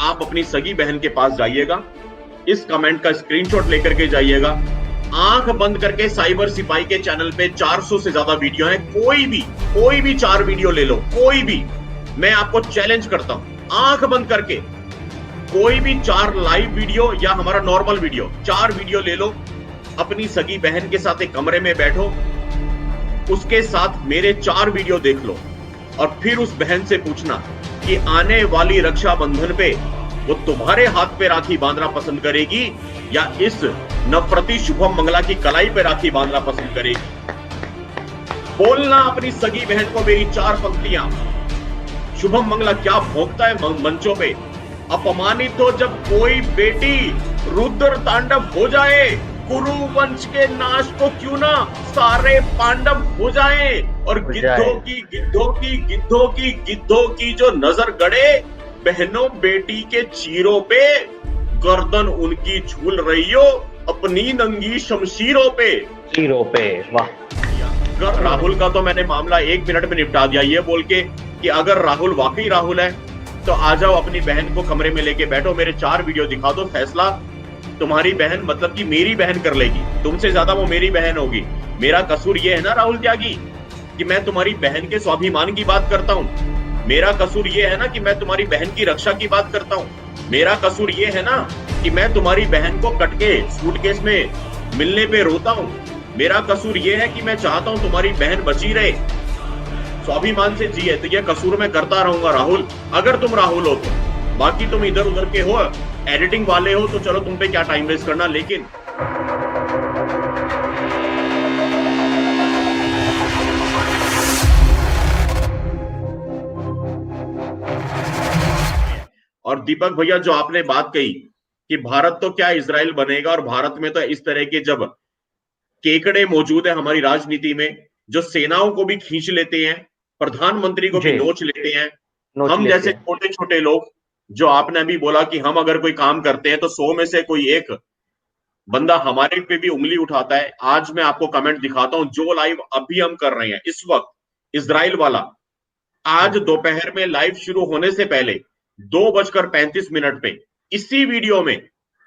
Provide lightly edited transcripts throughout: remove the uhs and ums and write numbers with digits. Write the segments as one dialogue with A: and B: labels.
A: आप अपनी सगी बहन के पास जाइएगा, इस कमेंट का स्क्रीनशॉट लेकर के जाइएगा। आंख बंद करके साइबर सिपाही के चैनल पे 400 से ज्यादा वीडियो है, कोई भी 4 वीडियो ले लो, कोई भी। मैं आपको चैलेंज करता हूं, आंख बंद करके कोई भी 4 लाइव वीडियो या हमारा नॉर्मल वीडियो, 4 वीडियो ले लो। अपनी सगी बहन के साथ एक कमरे में बैठो, उसके साथ मेरे 4 वीडियो देख लो और फिर उस बहन से पूछना कि आने वाली रक्षाबंधन पे वो तुम्हारे हाथ पे राखी बांधना पसंद करेगी या इस नफरती शुभम मंगला की कलाई पे राखी बांधना पसंद करेगी। बोलना अपनी सगी बहन को मेरी 4 पंक्तियां। शुभम मंगला क्या भोंकता है मंचों पे, अपमानित हो जब कोई बेटी, रुद्र तांडव हो जाए, कुरु वंश के नाश को क्यों ना सारे पांडव हो जाएं, और गिद्धों की जो नजर गड़े, बहनों बेटी के चीरों पे, गर्दन उनकी झूल रही हो अपनी नंगी शमशीरों पे।
B: वाह।
A: राहुल का तो मैंने मामला 1 मिनट में निपटा दिया, ये बोल के कि अगर राहुल वाकई राहुल है तो आ जाओ, अपनी बहन को कमरे में लेके बैठो, मेरे 4 वीडियो दिखा दो, फैसला तुम्हारी बहन मतलब कि मेरी बहन कर लेगी, तुमसे ज्यादा वो मेरी बहन होगी। मेरा कसूर ये है ना राहुल त्यागी कि मैं तुम्हारी बहन के स्वाभिमान की बात करता हूँ। मेरा कसूर ये है ना कि मैं तुम्हारी बहन की रक्षा की बात करता हूँ। मेरा कसूर ये है ना कि मैं तुम्हारी बहन को कटके सूटकेस में मिलने पे रोता हूँ। मेरा कसूर ये है कि मैं चाहता हूँ तुम्हारी बहन बची रहे, स्वाभिमान से जिए। तो ये कसूर मैं करता रहूंगा राहुल, अगर तुम राहुल हो तो। बाकी तुम इधर उधर के हो, एडिटिंग वाले हो, तो चलो तुम पे क्या टाइम वेस्ट करना। लेकिन और दीपक भैया जो आपने बात कही कि भारत तो क्या इजराइल बनेगा, और भारत में तो इस तरह के जब केकड़े मौजूद है हमारी राजनीति में, जो सेनाओं को भी खींच लेते हैं, प्रधानमंत्री को भी नोच लेते हैं। हम जैसे छोटे छोटे लोग, जो आपने अभी बोला कि हम अगर कोई काम करते हैं तो 100 में से कोई एक बंदा हमारे पे भी उंगली उठाता है। आज मैं आपको कमेंट दिखाता हूं जो लाइव अभी हम कर रहे हैं इस वक्त, इजराइल वाला। आज दोपहर में लाइव शुरू होने से पहले 2:35 पे इसी वीडियो में,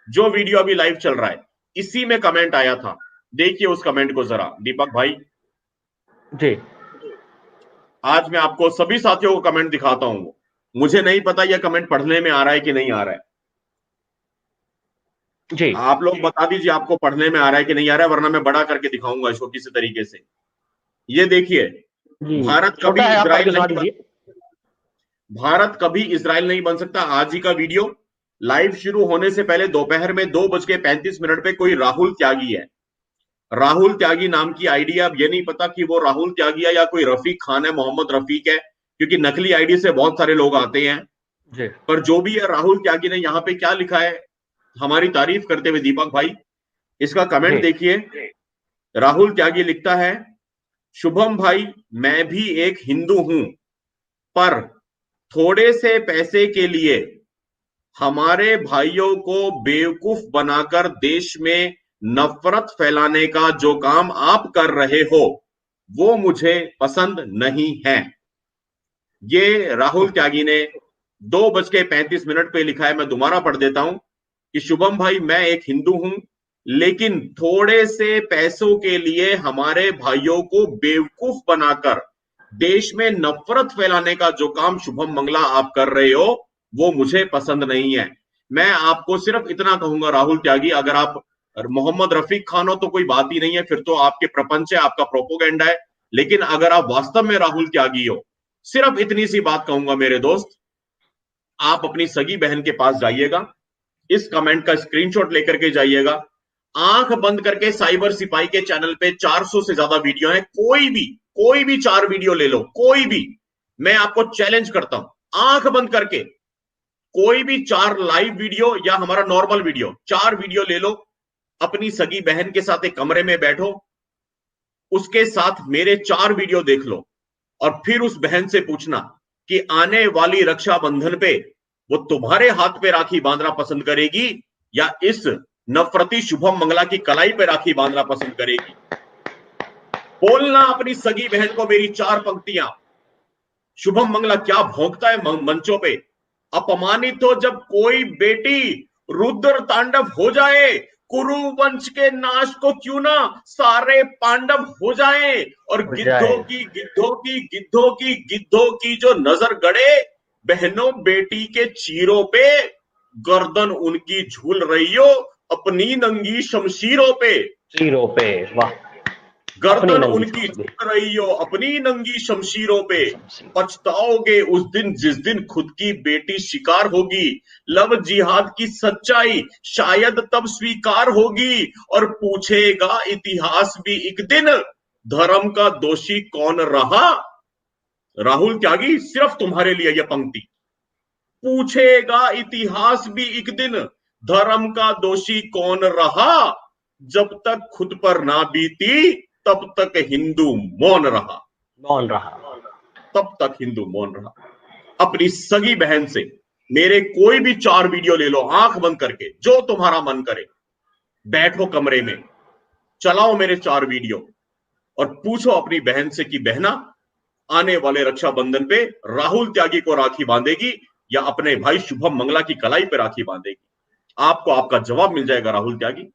A: जो वीडियो अभी लाइव चल रहा है, इसी में कमेंट आया था। देखिए उस कमेंट को जरा दीपक भाई
B: जी।
A: आज मैं आपको सभी साथियों को कमेंट दिखाता हूं। मुझे नहीं पता यह कमेंट पढ़ने में आ रहा है कि नहीं आ रहा है
B: जी।
A: आप लोग बता दीजिए आपको पढ़ने में आ रहा है कि नहीं आ रहा है, वरना मैं बड़ा करके दिखाऊंगा इसको किसी तरीके से। ये देखिए, भारत कभी इजराइल नहीं बन सकता। आज ही का वीडियो लाइव शुरू होने से पहले दोपहर में 2:35 पे कोई राहुल त्यागी है, राहुल त्यागी नाम की आईडी। अब ये नहीं पता कि वो राहुल त्यागी है या कोई रफीक खान है, मोहम्मद रफीक है, क्योंकि नकली आईडी से बहुत सारे लोग आते हैं
B: जी।
A: पर जो भी है, राहुल त्यागी ने यहाँ पे क्या लिखा है हमारी तारीफ करते हुए दीपक भाई, इसका कमेंट देखिए। राहुल त्यागी लिखता है, शुभम भाई मैं भी एक हिंदू हूं, पर थोड़े से पैसे के लिए हमारे भाइयों को बेवकूफ बनाकर देश में नफरत फैलाने का जो काम आप कर रहे हो वो मुझे पसंद नहीं है। ये राहुल त्यागी ने 2:35 पे लिखा है। मैं दोबारा पढ़ देता हूं कि शुभम भाई मैं एक हिंदू हूं, लेकिन थोड़े से पैसों के लिए हमारे भाइयों को बेवकूफ बनाकर देश में नफरत फैलाने का जो काम शुभम मंगला आप कर रहे हो वो मुझे पसंद नहीं है। मैं आपको सिर्फ इतना कहूंगा राहुल त्यागी, अगर आप मोहम्मद रफीक खान हो तो कोई बात ही नहीं है, फिर तो आपके प्रपंच है, आपका प्रोपोगेंडा है। लेकिन अगर आप वास्तव में राहुल त्यागी हो, सिर्फ इतनी सी बात कहूंगा मेरे दोस्त, आप अपनी सगी बहन के पास जाइएगा, इस कमेंट का स्क्रीनशॉट लेकर के जाइएगा। आंख बंद करके साइबर सिपाही के चैनल पे 400 से ज्यादा वीडियो है, कोई भी 4 वीडियो ले लो, कोई भी। मैं आपको चैलेंज करता हूं, आंख बंद करके कोई भी 4 लाइव वीडियो या हमारा नॉर्मल वीडियो, 4 वीडियो ले लो। अपनी सगी बहन के साथ एक कमरे में बैठो, उसके साथ मेरे 4 वीडियो देख लो और फिर उस बहन से पूछना कि आने वाली रक्षाबंधन पे वो तुम्हारे हाथ पे राखी बांधना पसंद करेगी या इस नफरती शुभम मंगला की कलाई पे राखी बांधना पसंद करेगी। बोलना अपनी सगी बहन को मेरी 4 पंक्तियां। शुभम मंगला क्या भोंकता है मंचों पे, अपमानित हो जब कोई बेटी, रुद्र तांडव हो जाए, कुरु वंश के नाश को क्यों ना सारे पांडव हो जाए, और
B: हो
A: गिद्धों
B: जाए।
A: की गिद्धों की गिद्धों की गिद्धों की जो नजर गड़े, बहनों बेटी के चीरों पे, गर्दन उनकी झूल रही हो अपनी नंगी शमशीरों पे,
B: चीरों पे, वाह। अपनी
A: गर्दन
B: नंगी
A: उनकी
B: शमशीर।
A: झुक रही हो अपनी नंगी शमशीरों पे, पछताओगे उस दिन जिस दिन खुद की बेटी शिकार होगी, लव जिहाद की सच्चाई शायद तब स्वीकार होगी, और पूछेगा इतिहास भी एक दिन धर्म का दोषी कौन रहा। राहुल त्यागी, सिर्फ तुम्हारे लिए यह पंक्ति। पूछेगा इतिहास भी एक दिन धर्म का दोषी कौन रहा, जब तक खुद पर ना बीती तब तक हिंदू मौन रहा,
B: मौन रहा।
A: तब तक हिंदू मौन रहा। अपनी सगी बहन से मेरे कोई भी 4 वीडियो ले लो, आंख बंद करके, जो तुम्हारा मन करे, बैठो कमरे में, चलाओ मेरे 4 वीडियो, और पूछो अपनी बहन से कि बहना, आने वाले रक्षाबंधन पे राहुल त्यागी को राखी बांधेगी या अपने भाई शुभम मंगला की कलाई पे राखी बांधेगी। आपको आपका जवाब मिल जाएगा। राहुल त्यागी,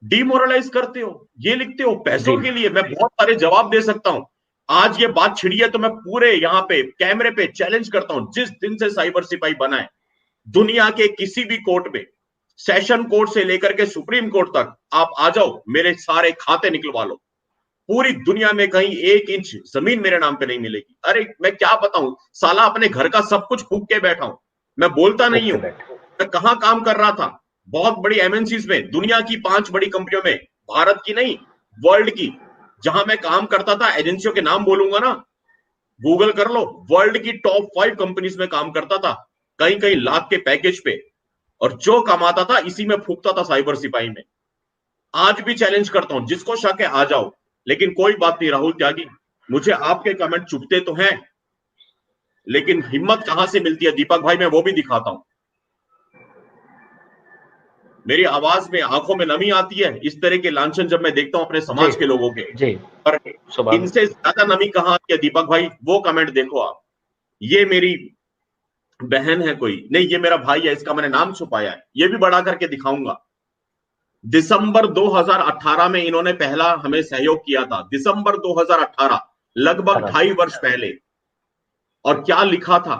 A: डिमोरलाइज करते हो, ये लिखते हो पैसों
B: जी।
A: के लिए। मैं बहुत सारे जवाब दे सकता हूं। आज ये बात छिड़ी है तो मैं पूरे यहां पे कैमरे पे चैलेंज करता हूं, जिस दिन से साइबर सिपाही बना है, दुनिया के किसी भी कोर्ट में, सेशन कोर्ट से लेकर के सुप्रीम कोर्ट तक, आप आ जाओ, मेरे सारे खाते निकलवा लो। पूरी दुनिया में कहीं 1 इंच जमीन मेरे नाम पे नहीं मिलेगी। अरे मैं क्या बताऊं, साला अपने घर का सब कुछ फूक के बैठा हूं, मैं बोलता नहीं हूं। मैं कहां काम कर रहा था, बहुत बड़ी एमएनसीज में, दुनिया की 5 बड़ी कंपनियों में, भारत की नहीं वर्ल्ड की, जहां मैं काम करता था। एजेंसियों के नाम बोलूंगा ना, गूगल कर लो, वर्ल्ड की टॉप 5 कंपनीज में काम करता था, कहीं कहीं लाख के पैकेज पे, और जो कमाता था इसी में फूकता था साइबर सिपाही में। आज भी चैलेंज करता हूं, जिसको शक है आ जाओ। लेकिन कोई बात नहीं राहुल त्यागी, मुझे आपके कमेंट चुभते तो हैं, लेकिन हिम्मत कहां से मिलती है दीपक भाई, मैं वो भी दिखाता हूं। मेरी आवाज में, आंखों में नमी आती है इस तरह के लांछन जब मैं देखता हूं अपने समाज के लोगों के।
B: जी।
A: पर
B: सुबह।
A: इनसे ज्यादा नमी कहां आती है दीपक भाई, वो कमेंट देखो आप। ये मेरी बहन है कोई नहीं, ये मेरा भाई है, इसका मैंने नाम छुपाया है, ये भी बड़ा करके दिखाऊंगा। दिसंबर 2018 में इन्होंने पहला हमें सहयोग किया था, दिसंबर 2018, लगभग 2.5 वर्ष पहले। और क्या लिखा था,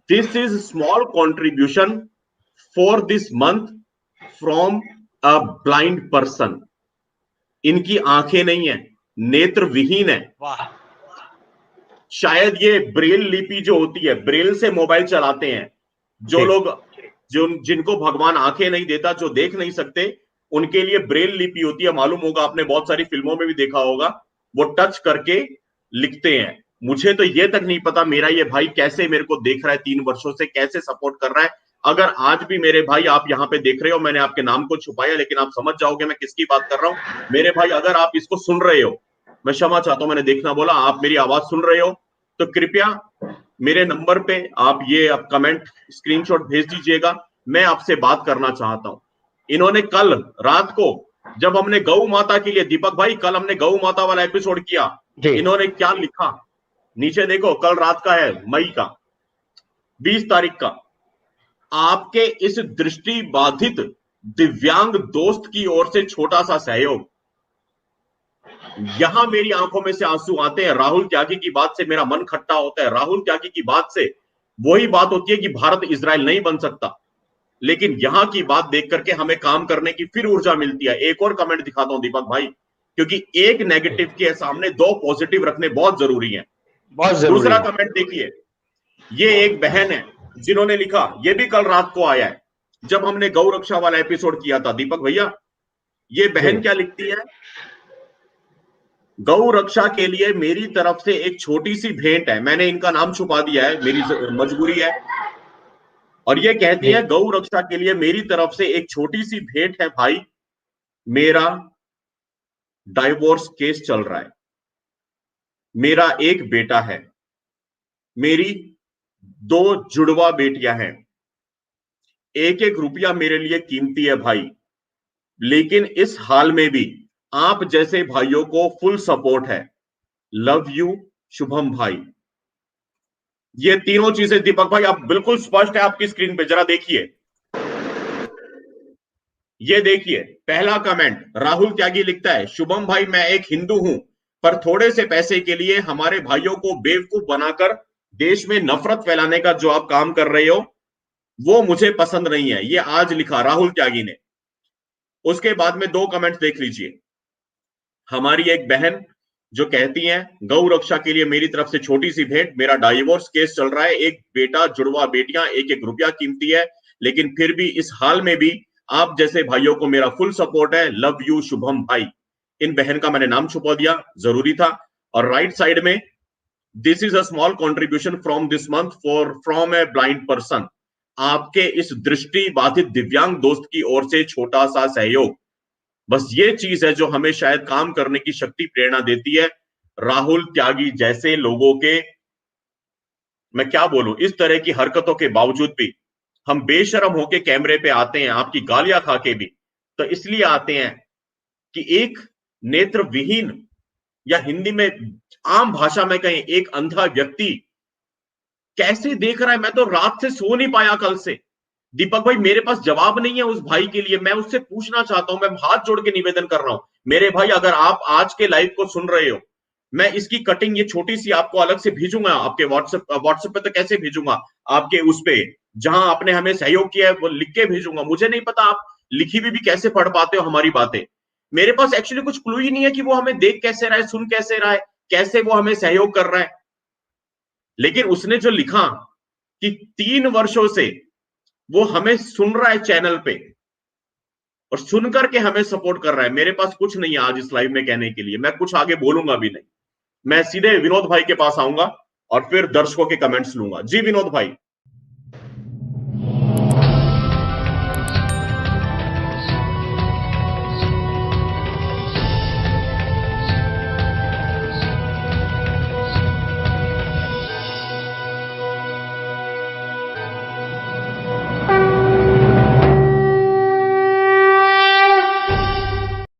A: this is small contribution for this month from a blind person. इनकी आंखें नहीं है, नेत्र विहीन है।
B: वाह।
A: शायद ये ब्रेल लिपि जो होती है, ब्रेल से मोबाइल चलाते हैं जो
B: जी।
A: लोग, जो जिनको भगवान आंखें नहीं देता, जो देख नहीं सकते, उनके लिए ब्रेल लिपि होती है। मालूम होगा, आपने बहुत सारी फिल्मों में भी देखा होगा, वो टच करके लिखते हैं। मुझे तो ये तक नहीं पता मेरा ये भाई कैसे मेरे को देख रहा है, 3 वर्षों से कैसे सपोर्ट कर रहा है। अगर आज भी मेरे भाई आप यहाँ पे देख रहे हो, मैंने आपके नाम को छुपाया, लेकिन आप समझ जाओगे मैं किसकी बात कर रहा हूं। मेरे भाई अगर आप इसको सुन रहे हो, मैं क्षमा चाहता हूं, मैंने देखना बोला, आप मेरी आवाज सुन रहे हो तो कृपया मेरे नंबर पे आप ये आप कमेंट स्क्रीनशॉट भेज दीजिएगा। मैं आपसे बात करना चाहता हूं। इन्होंने कल रात को, जब हमने गौ माता के लिए, दीपक भाई कल हमने गौ माता वाला एपिसोड किया,
B: जी।
A: इन्होंने क्या लिखा नीचे देखो, कल रात का है, मई का 20 तारीख का। आपके इस दृष्टि बाधित दिव्यांग दोस्त की ओर से छोटा सा सहयोग। यहां मेरी आंखों में से आंसू आते हैं। राहुल त्यागी की बात से मेरा मन खट्टा होता है। राहुल त्यागी की बात से वही बात होती है कि भारत इजराइल नहीं बन सकता, लेकिन यहां की बात देख करके हमें काम करने की फिर ऊर्जा मिलती है। एक और कमेंट दिखाता हूं दीपक भाई, क्योंकि एक नेगेटिव के सामने 2 पॉजिटिव रखने बहुत जरूरी है।
B: बहुत जरूरी
A: दूसरा
B: है।
A: कमेंट देखिए, ये एक बहन है जिन्होंने लिखा, ये भी कल रात को आया है जब हमने गौ रक्षा वाला एपिसोड किया था। दीपक भैया, ये बहन क्या लिखती है, गौ रक्षा के लिए मेरी तरफ से एक छोटी सी भेंट है। मैंने इनका नाम छुपा दिया है, मेरी मजबूरी है। और ये कहती है, गौ रक्षा के लिए मेरी तरफ से एक छोटी सी भेंट है भाई, मेरा डाइवोर्स केस चल रहा है, मेरा एक बेटा है, मेरी 2 जुड़वा बेटियां हैं, एक एक रुपया मेरे लिए कीमती है भाई, लेकिन इस हाल में भी आप जैसे भाइयों को फुल सपोर्ट है। लव यू शुभम भाई। ये तीनों चीजें दीपक भाई आप बिल्कुल स्पष्ट है आपकी स्क्रीन पे, जरा देखिए। ये देखिए पहला कमेंट, राहुल त्यागी लिखता है, शुभम भाई मैं एक हिंदू हूं, पर थोड़े से पैसे के लिए हमारे भाइयों को बेवकूफ बनाकर देश में नफरत फैलाने का जो आप काम कर रहे हो वो मुझे पसंद नहीं है। ये आज लिखा राहुल त्यागी ने। उसके बाद में दो कमेंट्स देख लीजिए। हमारी एक बहन जो कहती हैं, गौ रक्षा के लिए मेरी तरफ से छोटी सी भेंट, मेरा डाइवोर्स केस चल रहा है, एक बेटा, जुड़वा बेटियां, एक एक रुपया कीमती है, लेकिन फिर भी इस हाल में भी आप जैसे भाइयों को मेरा फुल सपोर्ट है, लव यू शुभम भाई। इन बहन का मैंने नाम छुपा दिया, जरूरी था। और राइट साइड में, this is a small contribution from this month for from a blind person, आपके इस दृष्टि बाधित दिव्यांग दोस्त की ओर से छोटा सा सहयोग। बस ये चीज है जो हमें शायद काम करने की शक्ति, प्रेरणा देती है। राहुल त्यागी जैसे लोगों के, मैं क्या बोलूं, इस तरह की हरकतों के बावजूद भी हम बेशरम होके कैमरे पे आते हैं, आपकी गालियां खा के भी, तो इसलिए आते हैं कि एक नेत्र विहीन, या हिंदी में आम भाषा में कहें एक अंधा व्यक्ति कैसे देख रहा है। मैं तो रात से सो नहीं पाया कल से दीपक भाई, मेरे पास जवाब नहीं है उस भाई के लिए। मैं उससे पूछना चाहता हूं, मैं हाथ जोड़ के निवेदन कर रहा हूं, मेरे भाई अगर आप आज के लाइव को सुन रहे हो, मैं इसकी कटिंग ये छोटी सी आपको अलग से भेजूंगा आपके व्हाट्सएप पे। तो कैसे भेजूंगा, आपके उस पे जहां आपने हमें सहयोग किया है वो लिख के भेजूंगा। मुझे नहीं पता आप लिखी भी कैसे पढ़ पाते हो हमारी बातें। मेरे पास एक्चुअली कुछ क्लू ही नहीं है कि वो हमें देख कैसे रहा है, सुन कैसे रहा है, कैसे वो हमें सहयोग कर रहा है। लेकिन उसने जो लिखा कि 3 वर्षों से वो हमें सुन रहा है चैनल पे और सुन करके हमें सपोर्ट कर रहा है, मेरे पास कुछ नहीं है आज इस लाइव में कहने के लिए। मैं कुछ आगे बोलूंगा भी नहीं, मैं सीधे विनोद भाई के पास आऊंगा और फिर दर्शकों के कमेंट्स लूंगा। जी विनोद भाई।